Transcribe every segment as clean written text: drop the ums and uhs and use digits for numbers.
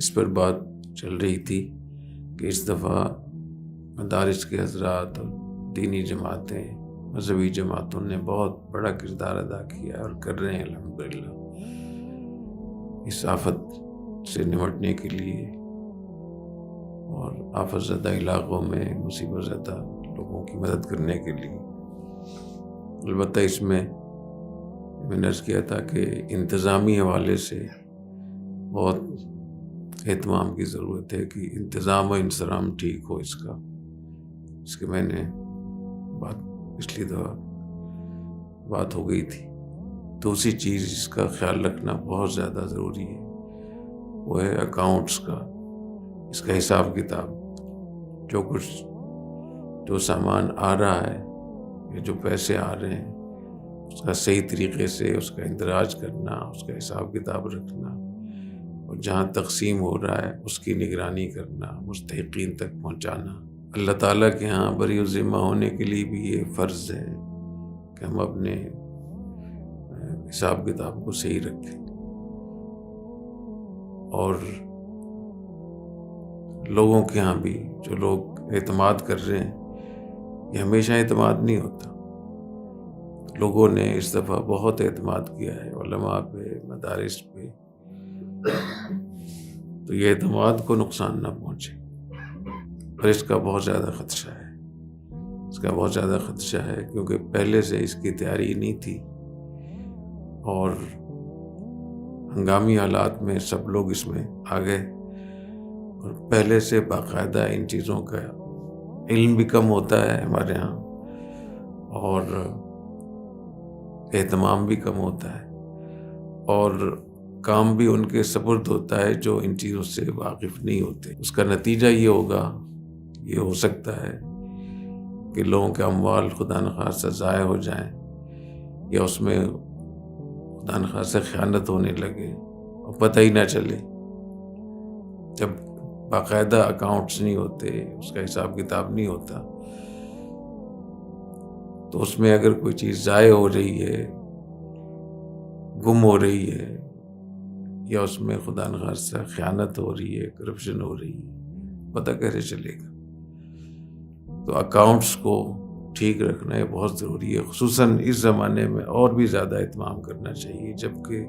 اس پر بات چل رہی تھی کہ اس دفعہ مدارس کے حضرات اور دینی جماعتیں، مذہبی جماعتوں نے بہت بڑا کردار ادا کیا اور کر رہے ہیں الحمدللہ اس آفت سے نمٹنے کے لیے اور آفت زدہ علاقوں میں مصیبت زدہ لوگوں کی مدد کرنے کے لیے۔ البتہ اس میں نے عرض کیا تھا کہ انتظامی حوالے سے بہت اہتمام کی ضرورت ہے کہ انتظام و انصرام ٹھیک ہو اس کے میں نے پچھلی دفعہ بات ہو گئی تھی۔ دوسری چیز جس کا خیال رکھنا بہت زیادہ ضروری ہے وہ ہے اکاؤنٹس کا، اس کا حساب کتاب، جو سامان آ رہا ہے یا جو پیسے آ رہے ہیں اس کا صحیح طریقے سے اس کا اندراج کرنا، اس کا حساب کتاب رکھنا، اور جہاں تقسیم ہو رہا ہے اس کی نگرانی کرنا، مستحقین تک پہنچانا۔ اللہ تعالیٰ کے ہاں بری الذمہ ہونے کے لیے بھی یہ فرض ہے کہ ہم اپنے حساب کتاب کو صحیح رکھیں، اور لوگوں کے ہاں بھی جو لوگ اعتماد کر رہے ہیں، یہ ہمیشہ اعتماد نہیں ہوتا۔ لوگوں نے اس دفعہ بہت اعتماد کیا ہے علماء پہ، مدارس پہ، تو یہ اعتماد کو نقصان نہ پہنچے، اور اس کا بہت زیادہ خدشہ ہے کیونکہ پہلے سے اس کی تیاری نہیں تھی، اور ہنگامی حالات میں سب لوگ اس میں آ گئے، اور پہلے سے باقاعدہ ان چیزوں کا علم بھی کم ہوتا ہے ہمارے ہاں، اور اہتمام بھی کم ہوتا ہے، اور کام بھی ان کے سپرد ہوتا ہے جو ان چیزوں سے واقف نہیں ہوتے۔ اس کا نتیجہ یہ ہو سکتا ہے کہ لوگوں کے اموال خدا نخواستہ ضائع ہو جائیں، یا اس میں خدا نخواستہ خیانت ہونے لگے اور پتہ ہی نہ چلے۔ جب باقاعدہ اکاؤنٹس نہیں ہوتے، اس کا حساب کتاب نہیں ہوتا، تو اس میں اگر کوئی چیز ضائع ہو رہی ہے، گم ہو رہی ہے، یا اس میں خدا نخواستہ خیانت ہو رہی ہے، کرپشن ہو رہی ہے، پتہ کیسے چلے گا؟ تو اکاؤنٹس کو ٹھیک رکھنا یہ بہت ضروری ہے، خصوصاً اس زمانے میں اور بھی زیادہ اہتمام کرنا چاہیے جبکہ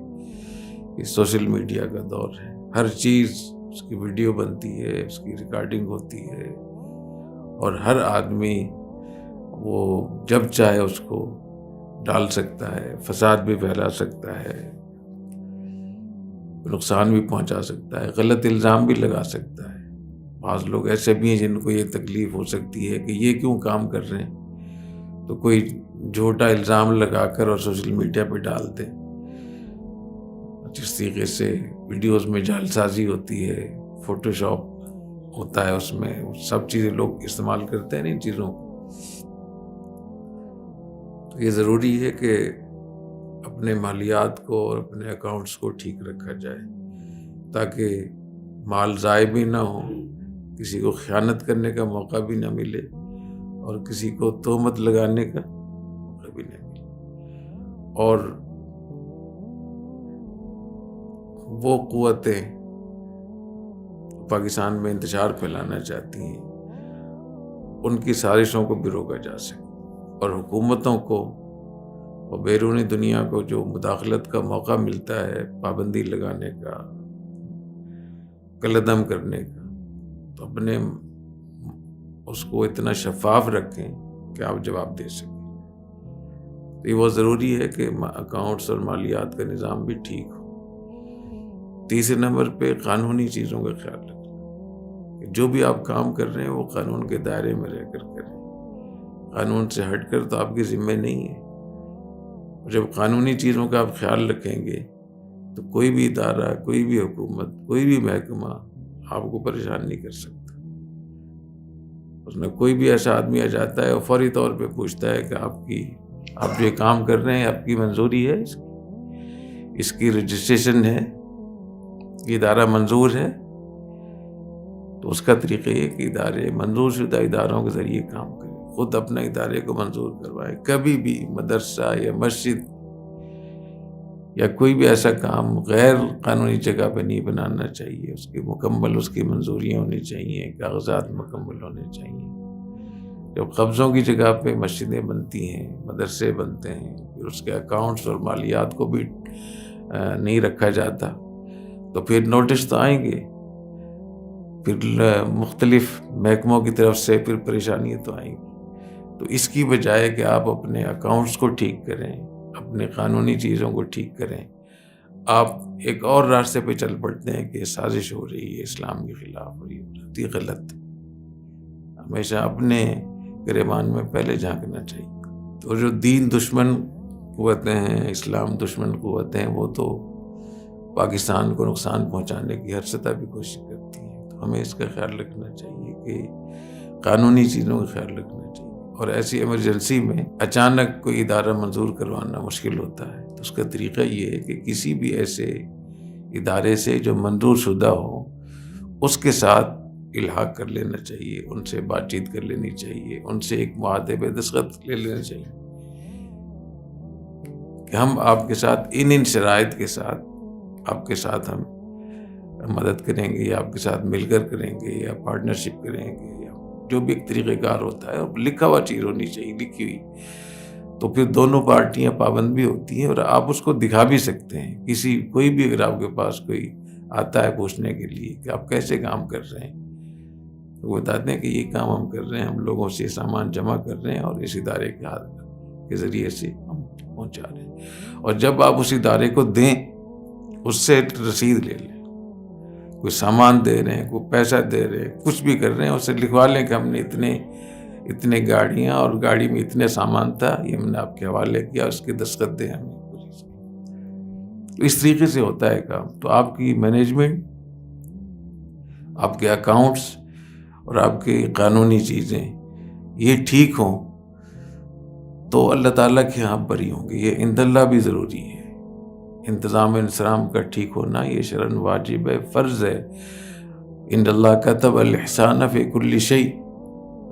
یہ سوشل میڈیا کا دور ہے۔ ہر چیز اس کی ویڈیو بنتی ہے، اس کی ریکارڈنگ ہوتی ہے، اور ہر آدمی وہ جب چاہے اس کو ڈال سکتا ہے، فساد بھی پھیلا سکتا ہے، نقصان بھی پہنچا سکتا ہے، غلط الزام بھی لگا سکتا ہے۔ بعض لوگ ایسے بھی ہیں جن کو یہ تکلیف ہو سکتی ہے کہ یہ کیوں کام کر رہے ہیں، تو کوئی جھوٹا الزام لگا کر اور سوشل میڈیا پہ ڈال دے۔ جس طریقے سے ویڈیوز میں جعل سازی ہوتی ہے، فوٹو شاپ ہوتا ہے، اس میں سب چیزیں لوگ استعمال کرتے ہیں ان چیزوں کو۔ تو یہ ضروری ہے کہ اپنے مالیات کو اور اپنے اکاؤنٹس کو ٹھیک رکھا جائے تاکہ مال ضائع بھی نہ ہو، کسی کو خیانت کرنے کا موقع بھی نہ ملے، اور کسی کو تہمت لگانے کا موقع بھی نہ ملے۔ اور وہ قوتیں پاکستان میں انتشار پھیلانا چاہتی ہیں، ان کی سازشوں کو بھی روکا جا سکے، اور حکومتوں کو اور بیرونی دنیا کو جو مداخلت کا موقع ملتا ہے پابندی لگانے کا، کلعدم کرنے کا، تو اپنے اس کو اتنا شفاف رکھیں کہ آپ جواب دے سکیں۔ تو یہ بہت ضروری ہے کہ اکاؤنٹس اور مالیات کا نظام بھی ٹھیک ہو۔ تیسرے نمبر پہ قانونی چیزوں کا خیال رکھیں کہ جو بھی آپ کام کر رہے ہیں وہ قانون کے دائرے میں رہ کر کریں، قانون سے ہٹ کر تو آپ کی ذمہ نہیں ہے۔ جب قانونی چیزوں کا آپ خیال رکھیں گے تو کوئی بھی ادارہ، کوئی بھی حکومت، کوئی بھی محکمہ آپ کو پریشان نہیں کر سکتا۔ اس میں کوئی بھی ایسا آدمی آ جاتا ہے اور فوری طور پہ پوچھتا ہے کہ آپ جو یہ کام کر رہے ہیں آپ کی منظوری ہے، اس کی رجسٹریشن ہے، یہ ادارہ منظور ہے؟ تو اس کا طریقہ یہ کہ ادارے منظور شدہ اداروں کے ذریعے کام کریں، خود اپنے ادارے کو منظور کروائیں۔ کبھی بھی مدرسہ یا مسجد یا کوئی بھی ایسا کام غیر قانونی جگہ پہ نہیں بنانا چاہیے، اس کی مکمل اس کی منظوریاں ہونی چاہیے، کاغذات مکمل ہونے چاہیے۔ جب قبضوں کی جگہ پہ مسجدیں بنتی ہیں، مدرسے بنتے ہیں، پھر اس کے اکاؤنٹس اور مالیات کو بھی نہیں رکھا جاتا، تو پھر نوٹس تو آئیں گے، پھر مختلف محکموں کی طرف سے پھر پریشانیاں تو آئیں گی۔ تو اس کی بجائے کہ آپ اپنے اکاؤنٹس کو ٹھیک کریں، اپنے قانونی چیزوں کو ٹھیک کریں، آپ ایک اور راستے پہ چل پڑتے ہیں کہ سازش ہو رہی ہے اسلام کے خلاف، اور یہ غلط۔ ہمیشہ اپنے گریبان میں پہلے جھانکنا چاہیے۔ تو جو دین دشمن قوتیں ہیں، اسلام دشمن قوتیں ہیں، وہ تو پاکستان کو نقصان پہنچانے کی ہر سطح بھی کوشش کرتی ہیں۔ تو ہمیں اس کا خیال رکھنا چاہیے کہ قانونی چیزوں کا خیال رکھنا چاہیے، اور ایسی ایمرجنسی میں اچانک کوئی ادارہ منظور کروانا مشکل ہوتا ہے، تو اس کا طریقہ یہ ہے کہ کسی بھی ایسے ادارے سے جو منظور شدہ ہو، اس کے ساتھ الحاق کر لینا چاہیے، ان سے بات چیت کر لینی چاہیے، ان سے ایک معاہدے پہ دستخط لے لینا چاہیے کہ ہم آپ کے ساتھ ان شرائط کے ساتھ آپ کے ساتھ ہم مدد کریں گے، یا آپ کے ساتھ مل کر کریں گے، یا پارٹنرشپ کریں گے، یا جو بھی ایک طریقہ کار ہوتا ہے، لکھا ہوا چیز ہونی چاہیے، لکھی ہوئی۔ تو پھر دونوں پارٹیاں پابند بھی ہوتی ہیں، اور آپ اس کو دکھا بھی سکتے ہیں۔ کوئی بھی اگر آپ کے پاس کوئی آتا ہے پوچھنے کے لیے کہ آپ کیسے کام کر رہے ہیں، تو وہ بتاتے ہیں کہ یہ کام ہم کر رہے ہیں، ہم لوگوں سے سامان جمع کر رہے ہیں اور اس ادارے کے ذریعے سے ہم پہنچا رہے ہیں۔ اور جب آپ اس ادارے کو دیں، اس سے رسید لے لیں، کوئی سامان دے رہے ہیں، کوئی پیسہ دے رہے ہیں، کچھ بھی کر رہے ہیں، اسے لکھوا لیں کہ ہم نے اتنے گاڑیاں اور گاڑی میں اتنے سامان تھا، یہ ہم نے آپ کے حوالے کیا، اس کے دستخط دیں ہمیں۔ تو اس طریقے سے ہوتا ہے کام۔ تو آپ کی مینجمنٹ، آپ کے اکاؤنٹس اور آپ کی قانونی چیزیں یہ ٹھیک ہوں تو اللہ تعالیٰ کے ہاں بری ہوں گے۔ یہ عند اللہ بھی ضروری ہے۔ انتظام انصرام کا ٹھیک ہونا یہ شرعاً واجب ہے، فرض ہے۔ ان اللہ کتب الاحسان فی کل شیء،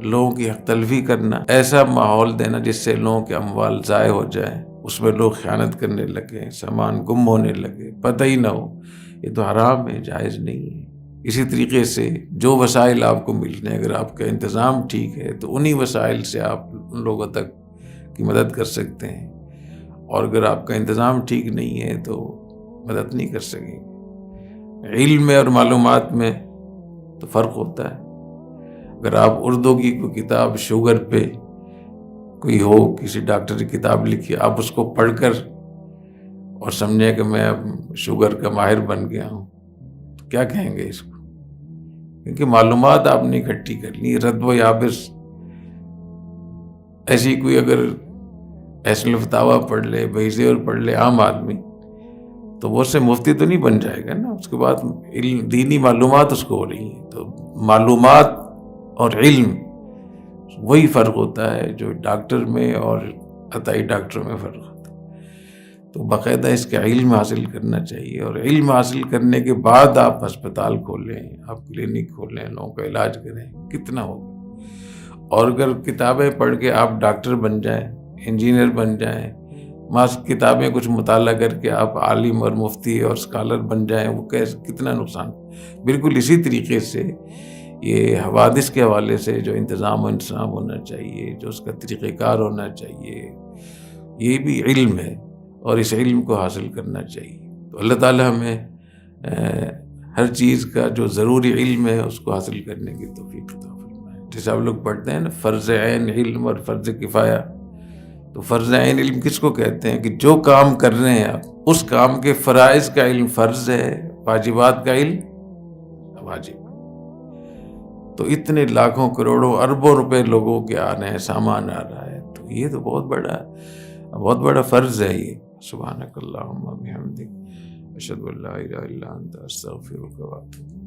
لوگوں کی حق تلفی کرنا، ایسا ماحول دینا جس سے لوگوں کے اموال ضائع ہو جائیں، اس میں لوگ خیانت کرنے لگے، سامان گم ہونے لگے، پتہ ہی نہ ہو، یہ تو حرام ہے، جائز نہیں ہے۔ اسی طریقے سے جو وسائل آپ کو مل رہے ہیں، اگر آپ کا انتظام ٹھیک ہے تو انہی وسائل سے آپ ان لوگوں تک کی مدد کر سکتے ہیں، اور اگر آپ کا انتظام ٹھیک نہیں ہے تو مدد نہیں کر سکیں گے۔ علم میں اور معلومات میں تو فرق ہوتا ہے۔ اگر آپ اردو کی کوئی کتاب شوگر پہ کوئی ہو، کسی ڈاکٹر کی کتاب لکھی، آپ اس کو پڑھ کر اور سمجھیں کہ میں اب شوگر کا ماہر بن گیا ہوں، تو کیا کہیں گے اس کو؟ کیونکہ معلومات آپ نے اکٹھی کر لی، رد و یابس۔ ایسی کوئی اگر ایسل فتاویٰ پڑھ لے، بہیزیور پڑھ لے عام آدمی، تو وہ سے مفتی تو نہیں بن جائے گا نا۔ اس کے بعد دینی معلومات اس کو ہو رہی ہیں۔ تو معلومات اور علم وہی فرق ہوتا ہے جو ڈاکٹر میں اور عطائی ڈاکٹر میں فرق ہوتا ہے۔ تو باقاعدہ اس کا علم حاصل کرنا چاہیے، اور علم حاصل کرنے کے بعد آپ ہسپتال کھولیں، آپ کلینک کھولیں، لوگوں کا علاج کریں، کتنا ہوگا۔ اور اگر کتابیں پڑھ کے آپ ڈاکٹر بن جائیں، انجینئر بن جائیں، کتابیں کچھ مطالعہ کر کے آپ عالم اور مفتی اور اسکالر بن جائیں، وہ کتنا نقصان۔ بالکل اسی طریقے سے یہ حوادث کے حوالے سے جو انتظام و انصرام ہونا چاہیے، جو اس کا طریقہ کار ہونا چاہیے، یہ بھی علم ہے، اور اس علم کو حاصل کرنا چاہیے۔ تو اللہ تعالی ہمیں ہر چیز کا جو ضروری علم ہے اس کو حاصل کرنے کی توفیق عطا فرمائے۔ جیسے آپ لوگ پڑھتے ہیں نا فرض عین علم اور فرض کفایہ، تو فرض عین علم کس کو کہتے ہیں؟ کہ جو کام کر رہے ہیں آپ، اس کام کے فرائض کا علم فرض ہے، واجبات کا علم واجب۔ تو اتنے لاکھوں کروڑوں اربوں روپے لوگوں کے آ رہے ہیں، سامان آ رہا ہے، تو یہ تو بہت بڑا فرض ہے یہ۔ سبحانک اللہم و بحمدک، اشہد ان لا الہ الا انت، استغفرک و اتوب۔